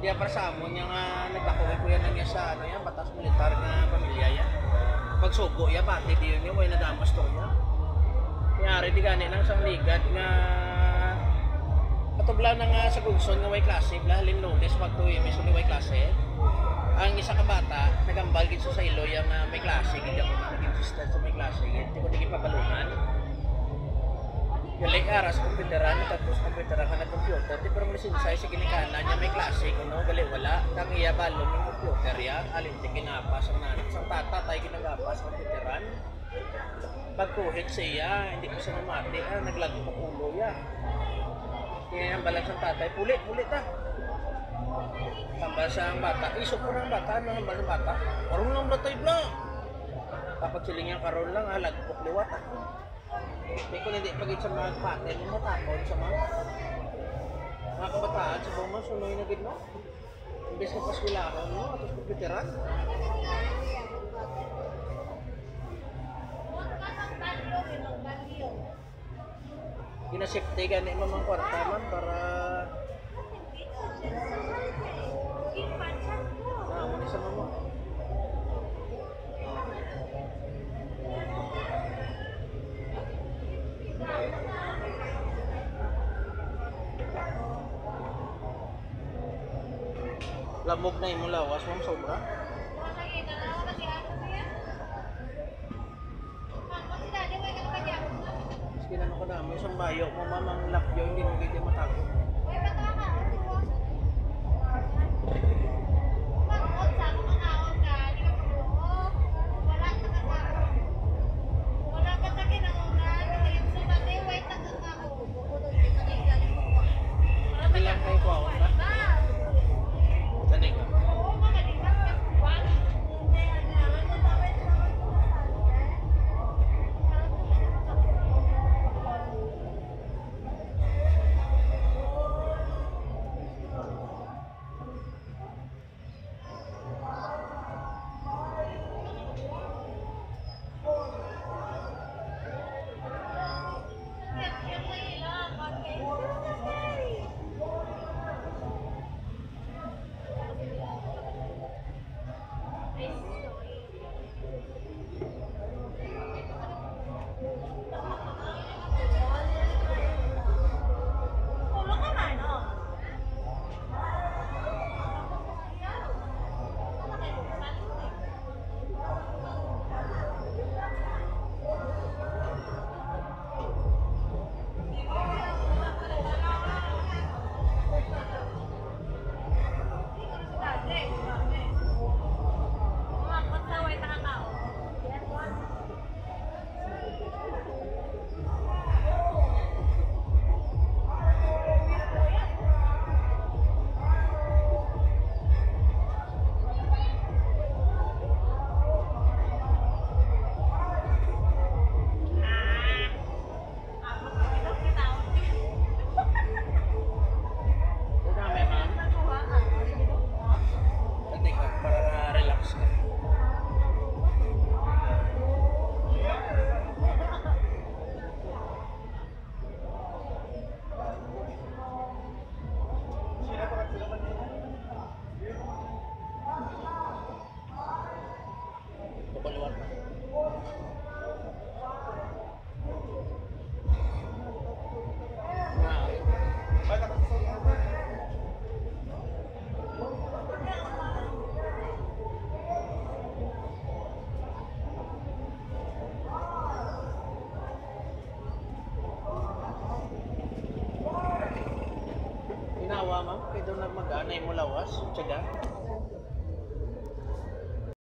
Kaya para sa amon yung nagkakuha ko yan niya sa ano yan, batas militar nga pamilya yan. Pagsugo ya pati di yun yung way nadamas to ya. Kaya di gani nang sang ligad nga katubla na nga sa gugson nga way klase, blahalin Lunes magtuwi may suni way klase. Ang isa ka bata nagambal gid sa ilo yang may klase gid ako nag-insist sa may klase gid. Di ko digi pabalungan. Gali aras komputeran tapos komputeran ka na computer di pero masinsay sa ginikanan niya may klase kuno gali wala kang iya balon ng computer ya alin ti kinapas ang nanak sang tata tay ginagapas komputeran pagkuhit siya hindi ko siya mamati naglago pa ulo ya kaya ang balang sang tatay pulit ta tambal sa ang bata isok ko ng bata ano ang balang bata karong lang blatay bla kapag siling yung karon lang lagpok liwat may kung hindi pagit sa mga paten yung matapon sa mga kabataan sa buong masunoy na gid no imbes na paswilahon no at komputeran ginasafety gani mamang kwarta man para muna sa mama lamog na yung lawas mong sobra. Mas kinano ko na, may isang bayo mo mamang lakyo, hindi mo ganyan matako. Ilang kayo ko ako ba? Tanig ka. Ginawa ma'am, kaya doon na mag-anay mo lawas, tsaga.